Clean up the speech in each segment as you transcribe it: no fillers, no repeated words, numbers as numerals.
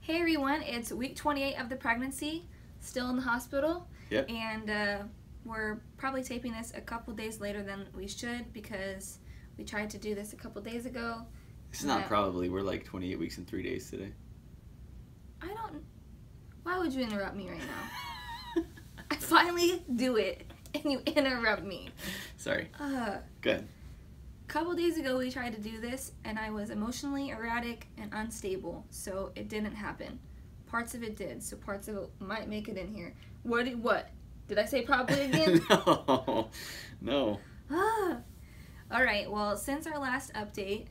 Hey everyone, it's week 28 of the pregnancy, still in the hospital. Yep. And we're probably taping this a couple days later than we should because we tried to do this a couple days ago. This is not probably, we're like 28 weeks and 3 days today. Why would you interrupt me right now? I finally do it and you interrupt me. Sorry. Good. A couple days ago we tried to do this and I was emotionally erratic and unstable, so it didn't happen. Parts of it did, so parts of it might make it in here. What? Did I say probably again? No. Alright, well, since our last update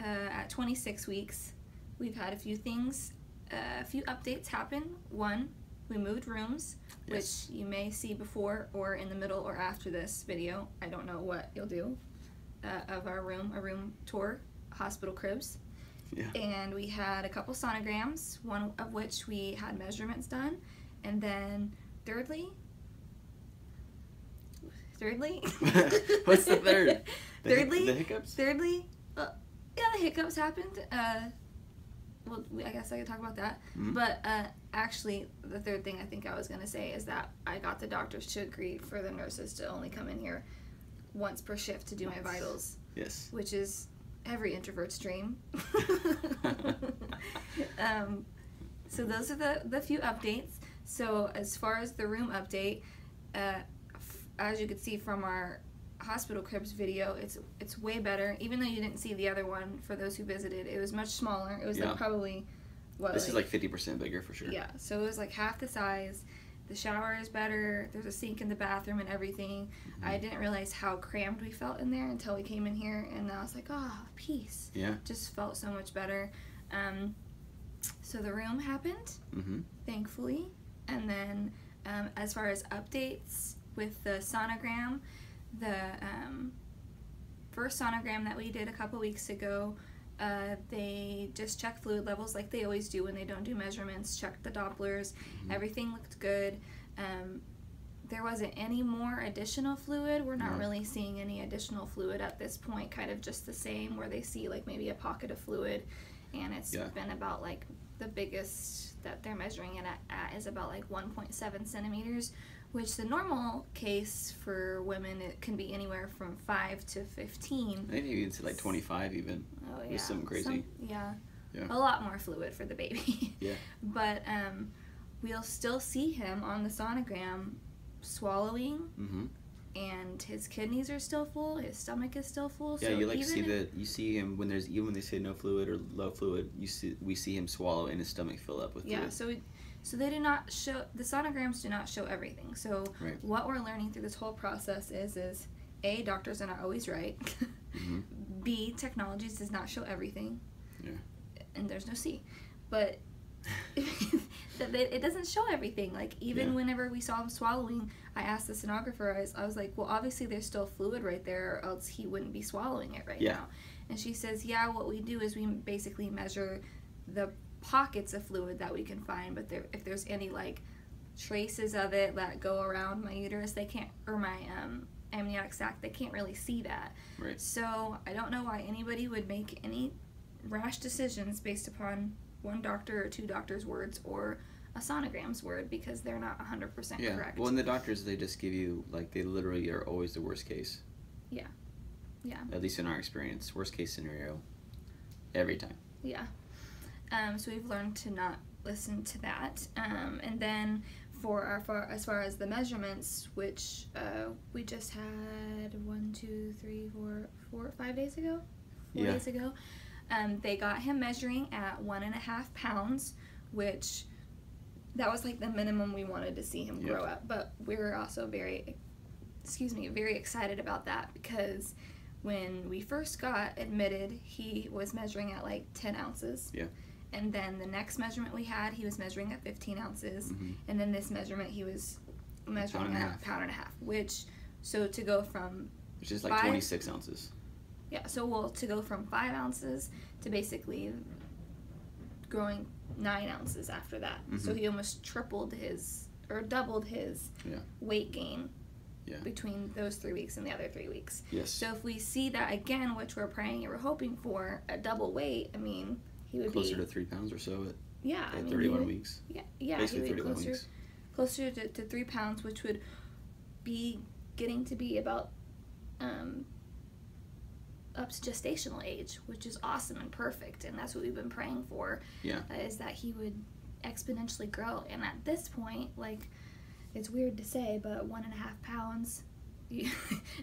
at 26 weeks, we've had a few things, a few updates happen. One, we moved rooms, Yes. which you may see before or in the middle or after this video. I don't know what you'll do. Of our room, a room tour, hospital cribs. Yeah. And we had a couple sonograms, one of which we had measurements done. And then thirdly? What's the third? Thirdly? The hiccups? Thirdly, yeah, the hiccups happened. Well, I guess I could talk about that. Mm-hmm. But actually, the third thing I think I was going to say is that I got the doctors to agree for the nurses to only come in here once per shift to do my vitals. Yes. Which is every introvert's dream. So those are the few updates. So as far as the room update, as you could see from our hospital cribs video, it's way better. Even though you didn't see the other one, for those who visited, it was much smaller. It was like probably this is like 50% bigger for sure. Yeah, so it was like half the size. The shower is better. There's a sink in the bathroom and everything. Mm-hmm. I didn't realize how crammed we felt in there until we came in here, and I was like, oh, peace. Yeah. Just felt so much better. So the room happened, thankfully. And then as far as updates with the sonogram, the first sonogram that we did a couple weeks ago, they just checked fluid levels like they always do when they don't do measurements, checked the Dopplers, everything looked good. There wasn't any more additional fluid. We're not really seeing any additional fluid at this point, kind of just the same where they see like maybe a pocket of fluid, and it's been about like the biggest that they're measuring it at is about like 1.7 centimeters, which the normal case for women, it can be anywhere from 5 to 15. Maybe you can say like 25 even. Oh yeah. It's something crazy. Yeah. A lot more fluid for the baby. Yeah. But we'll still see him on the sonogram swallowing, and his kidneys are still full, his stomach is still full. Yeah, so you like you see him when there's, even when they say no fluid or low fluid, we see him swallow and his stomach fill up with fluid. Yeah, so they do not show, the sonograms do not show everything. So what we're learning through this whole process is A, doctors are not always right. B, technology does not show everything. Yeah. And there's no C. But it doesn't show everything. Like, even whenever we saw him swallowing, I asked the sonographer, I was like, well, obviously there's still fluid right there, or else he wouldn't be swallowing it right now. And she says, yeah, what we do is we basically measure the pockets of fluid that we can find, but if there's any like traces of it that go around my uterus, they can't, or my amniotic sac, they can't really see that. Right. So I don't know why anybody would make any rash decisions based upon one doctor or two doctors' words or a sonogram's word, because they're not 100% correct. Well, and the doctors, they just give you, like, they literally are always the worst case. Yeah. At least in our experience, worst case scenario every time. Yeah. So we've learned to not listen to that. And then for as far as the measurements, which we just had 5 days ago? 4 days ago. They got him measuring at 1.5 pounds, which that was like the minimum we wanted to see him grow up. But we were also very excited about that, because when we first got admitted, he was measuring at like 10 ounces. Yeah. And then the next measurement we had, he was measuring at 15 ounces. And then this measurement, he was measuring at a pound and a half. Which to go from... Which is like 26 ounces. Yeah, so to go from 5 ounces to basically growing 9 ounces after that. So he almost doubled his weight gain between those 3 weeks and the other 3 weeks. Yes. So if we see that again, which we're praying and we're hoping for, a double weight, I mean, he would closer to 3 pounds or so Yeah, at 31 weeks. Yeah, Basically he would 31 weeks. Closer to 3 pounds, which would be getting to be about up to gestational age, which is awesome and perfect, and that's what we've been praying for. Yeah. Is that he would exponentially grow, and at this point, like, it's weird to say, but 1.5 pounds.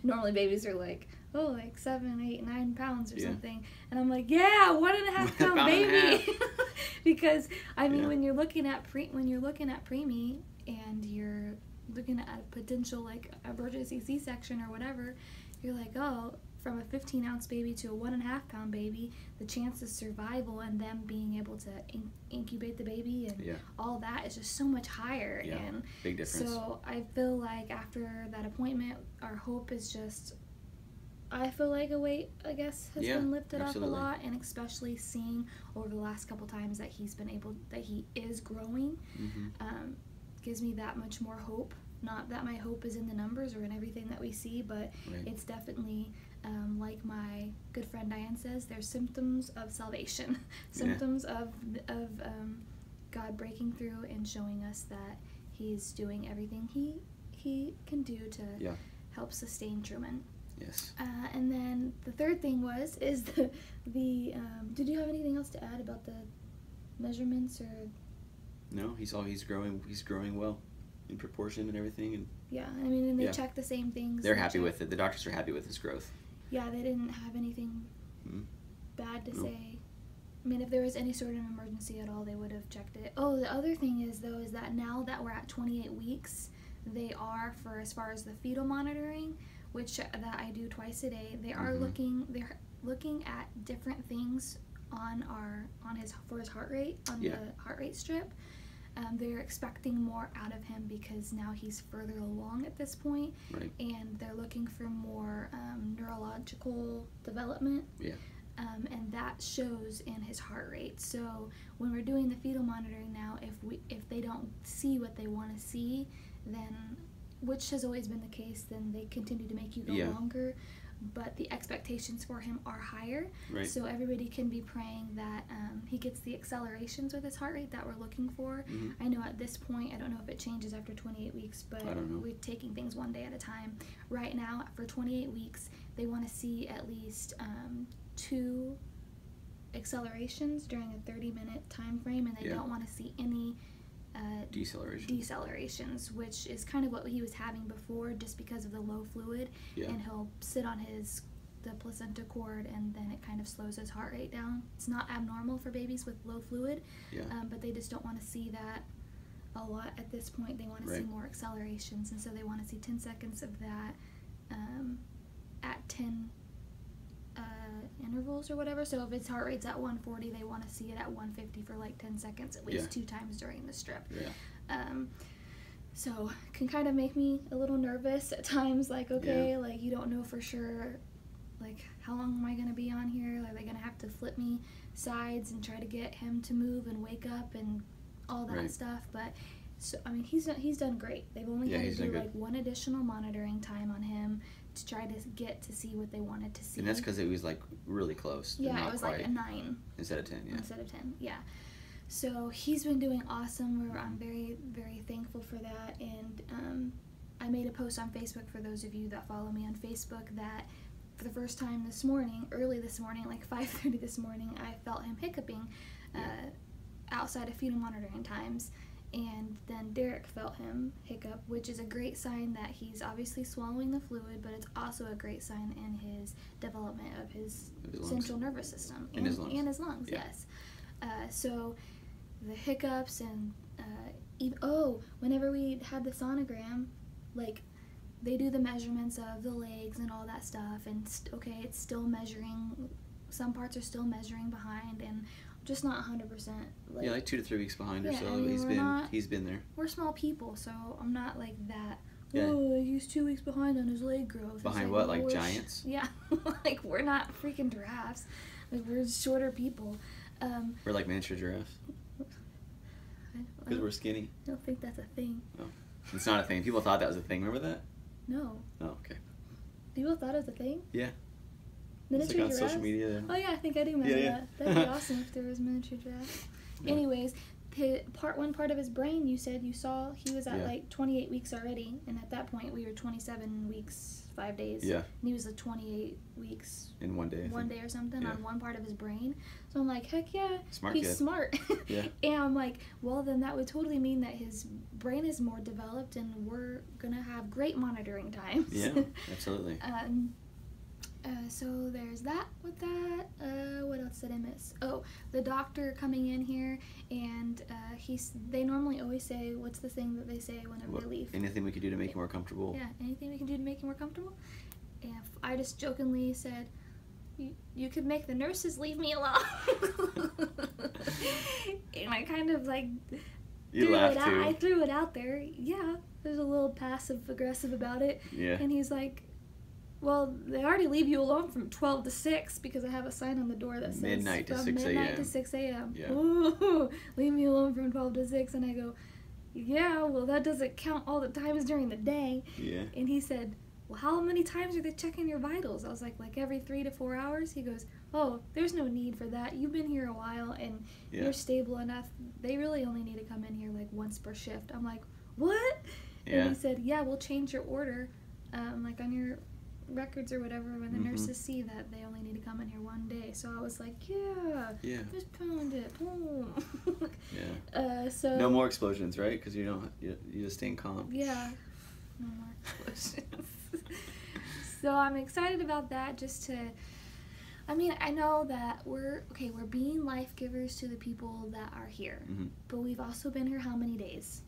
Normally babies are like, oh, like 7, 8, 9 pounds or something, and I'm like, yeah, 1.5 pound baby. Because I mean, when you're looking at preemie and you're looking at a potential like emergency C-section or whatever, you're like, oh, from a 15-ounce baby to a 1.5 pound baby, the chance of survival and them being able to incubate the baby and all that is just so much higher. Yeah, and big difference. So I feel like after that appointment, our hope is just, I feel like a weight, I guess, has been lifted up a lot, and especially seeing over the last couple times that he is growing, gives me that much more hope. Not that my hope is in the numbers or in everything that we see, but it's definitely, like my good friend Diane says, there's symptoms of salvation, symptoms of God breaking through and showing us that He's doing everything He can do to help sustain Truman. Yes. And then the third thing is the did you have anything else to add about the measurements or? No, he's growing well in proportion and everything, and I mean, and they check the same things. They're happy with it. The doctors are happy with his growth. Yeah, they didn't have anything bad to say. I mean, if there was any sort of emergency at all, they would have checked it. Oh, the other thing is that now that we're at 28 weeks, they are, for as far as the fetal monitoring, which that I do twice a day, they are looking at different things for his heart rate on the heart rate strip. They're expecting more out of him because now he's further along at this point, and they're looking for more neurological development, and that shows in his heart rate. So when we're doing the fetal monitoring now, if they don't see what they want to see, then, which has always been the case, then they continue to make you go longer. But the expectations for him are higher, so everybody can be praying that he gets the accelerations with his heart rate that we're looking for. I know at this point, I don't know if it changes after 28 weeks, but we're taking things one day at a time. Right now, for 28 weeks, they want to see at least 2 accelerations during a 30-minute time frame, and they don't want to see any decelerations, which is kind of what he was having before, just because of the low fluid, and he'll sit on the placenta cord, and then it kind of slows his heart rate down. It's not abnormal for babies with low fluid, but they just don't want to see that a lot at this point. They want to see more accelerations, and so they want to see 10 seconds of that at 10 intervals or whatever. So if his heart rate's at 140, they want to see it at 150 for like 10 seconds at least 2 times during the strip. So it can kind of make me a little nervous at times, like, okay, like, you don't know for sure, like, how long am I going to be on here? Are they going to have to flip me sides and try to get him to move and wake up and all that stuff? But so I mean, he's done great. They've only had to do like 1 additional monitoring time on him to try to get to see what they wanted to see. And that's because it was like really close. Yeah, it was like a 9 instead of 10. Yeah. Instead of 10. Yeah. So he's been doing awesome. I'm very, very thankful for that. And I made a post on Facebook for those of you that follow me on Facebook that for the first time early this morning, like 5:30 this morning, I felt him hiccuping outside of fetal monitoring times. And then Derek felt him hiccup, which is a great sign that he's obviously swallowing the fluid, but it's also a great sign in his development of his central nervous system. And his lungs. Yes. So the hiccups and whenever we had the sonogram, like, they do the measurements of the legs and all that stuff, and it's still measuring, some parts are still measuring behind, and just not 100%. Like 2 to 3 weeks behind or so. I mean, he's been there. We're small people, so I'm not like that. Oh, he's 2 weeks behind on his leg growth. Behind what, like giants? Yeah, like, we're not freaking giraffes. Like, we're shorter people. We're like miniature giraffes. Because we're skinny. I don't think that's a thing. No, it's not a thing. People thought that was a thing. Remember that? No. Oh, okay. People thought it was a thing? Yeah. Miniature it's like on giraffes? social media. Oh yeah, I think I do remember that. That'd be awesome if there was miniature giraffes. Yeah. Anyways, one part of his brain, you said you saw he was at like 28 weeks already, and at that point we were 27 weeks 5 days. Yeah. And he was like 28 weeks in 1 day. One day or something on one part of his brain. So I'm like, heck yeah, smart he's kid. smart. Yeah. And I'm like, well then that would totally mean that his brain is more developed, and we're gonna have great monitoring times. Yeah, absolutely. So there's that with that. What else did I miss? Oh, the doctor coming in here, and they normally always say, what's the thing that they say whenever they leave? Anything we could do to make you more comfortable. Yeah, anything we can do to make you more comfortable. And I just jokingly said, you could make the nurses leave me alone. And I kind of like you laughed too. I threw it out there. Yeah, there's a little passive aggressive about it. Yeah. And he's like, well, they already leave you alone from 12 to 6 because I have a sign on the door that says midnight to from 6 a.m. midnight to 6 a.m. Yeah. Ooh, leave me alone from 12 to 6. And I go, yeah, well, that doesn't count all the times during the day. Yeah. And he said, well, how many times are they checking your vitals? I was like every 3 to 4 hours? He goes, oh, there's no need for that. You've been here a while and you're stable enough. They really only need to come in here like once per shift. I'm like, what? Yeah. And he said, yeah, we'll change your order, like on your records or whatever, when the nurses see that they only need to come in here one day. So I was like, yeah, just pound it, boom. Yeah. So no more explosions, right? Because you just staying calm. Yeah, no more explosions. So I'm excited about that. I mean, I know that we're being life givers to the people that are here, but we've also been here how many days?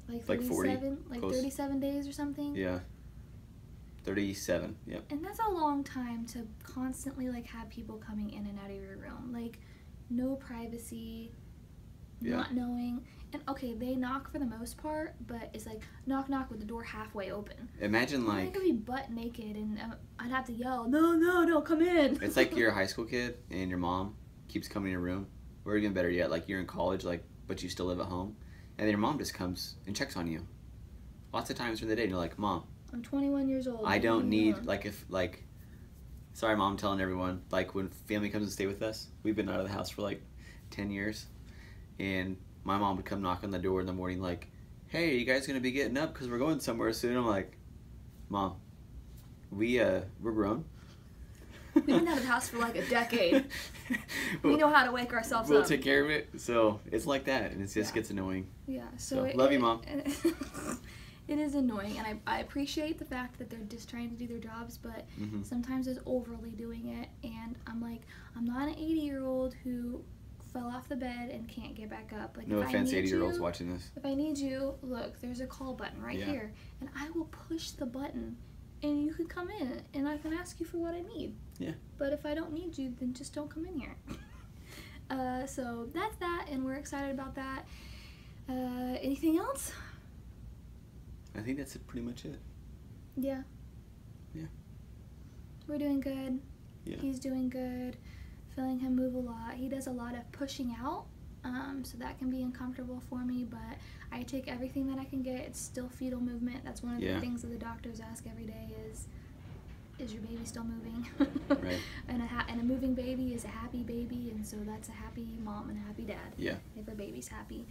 Like 37, 37 days or something. Yeah. 37, yep. And that's a long time to constantly like have people coming in and out of your room. Like, no privacy, not knowing. And okay, they knock for the most part, but it's like knock knock with the door halfway open. Imagine like I could be butt naked and I'd have to yell, no, come in. It's like you're a high school kid and your mom keeps coming in your room. Or even better yet, like you're in college, like but you still live at home, and then your mom just comes and checks on you. Lots of times during the day, and you're like, Mom, I'm 21 years old. I don't need, sorry Mom, I'm telling everyone, like when family comes and stay with us, we've been out of the house for like 10 years, and my mom would come knock on the door in the morning like, hey, are you guys going to be getting up because we're going somewhere soon? I'm like, Mom, we're grown. We've been out of the house for like a decade. We know how to wake ourselves up. We'll take care of it. So it's like that, and it just gets annoying. Yeah. So love you, Mom. It is annoying, and I appreciate the fact that they're just trying to do their jobs, but sometimes it's overly doing it, and I'm like, I'm not an 80-year-old who fell off the bed and can't get back up. Like, no offense, 80-year-olds watching this. If I need you, look, there's a call button right here, and I will push the button, and you can come in, and I can ask you for what I need. Yeah. But if I don't need you, then just don't come in here. So that's that, and we're excited about that. Anything else? I think that's pretty much it. Yeah. Yeah. We're doing good. Yeah. He's doing good. Feeling him move a lot. He does a lot of pushing out, so that can be uncomfortable for me, but I take everything that I can get. It's still fetal movement. That's one of the things that the doctors ask every day is your baby still moving? Right. And a moving baby is a happy baby, and so that's a happy mom and a happy dad. Yeah. If her baby's happy.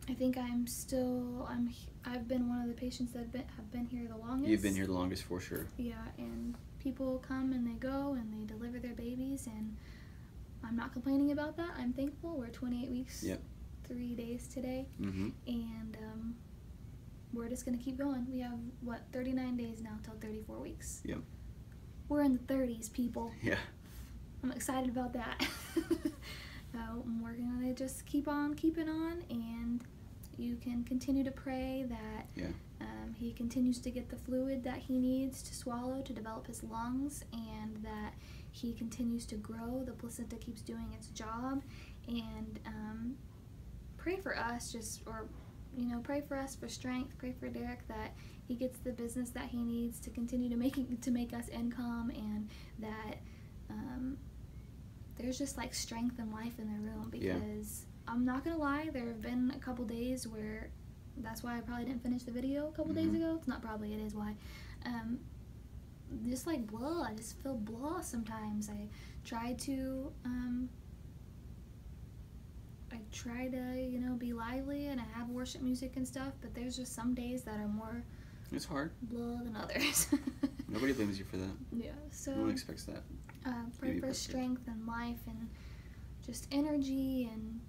I think I've been one of the patients that have been here the longest. You've been here the longest for sure. Yeah, and people come and they go and they deliver their babies, and I'm not complaining about that. I'm thankful. We're 28 weeks, 3 days today, and we're just going to keep going. We have, 39 days now till 34 weeks. Yep. We're in the 30s, people. Yeah. I'm excited about that. I'm working on it. Just keep on keeping on, and you can continue to pray that he continues to get the fluid that he needs to swallow to develop his lungs, and that he continues to grow. The placenta keeps doing its job, and pray for us, pray for us for strength. Pray for Derek that he gets the business that he needs to continue to make us income, and that there's just like strength and life in the room, because I'm not gonna lie, there have been a couple days where that's why I probably didn't finish the video a couple days ago. It's not probably, it is why. Just like blah, I just feel blah sometimes. I try to try to, you know, be lively and have worship music and stuff, but there's just some days that are more It's hard. blah than others. Nobody blames you for that. Yeah, so No one expects that. pray for strength and life and just energy, and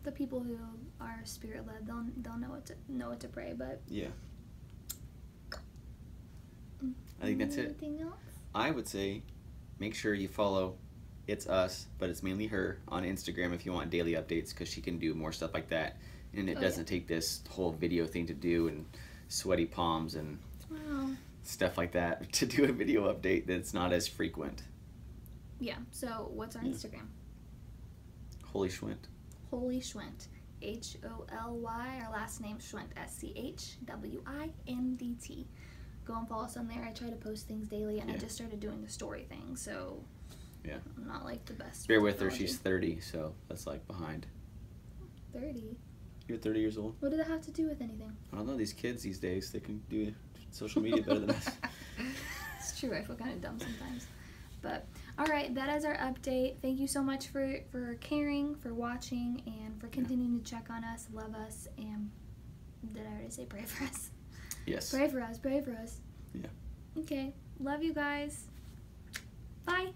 the people who are spirit led, they'll know what to pray. But yeah, I think that's it. Anything else? I would say make sure you follow It's Us, but it's mainly her on Instagram if you want daily updates, because she can do more stuff like that, and it doesn't take this whole video thing to do and sweaty palms and stuff like that to do a video update that's not as frequent. Yeah, so what's our Instagram? Holy Schwint. Holy Schwint. Holy, our last name Schwint, SCHWINDT. Go and follow us on there. I try to post things daily, and I just started doing the story thing, so I'm not like the best. Bear with her, she's 30, so that's like behind. 30? You're 30 years old? What did that have to do with anything? I don't know, these kids these days, they can do social media better than us. It's true, I feel kind of dumb sometimes. But, alright, that is our update. Thank you so much for caring, for watching, and for continuing to check on us, love us, and did I already say pray for us? Yes. Pray for us, pray for us. Yeah. Okay, love you guys. Bye.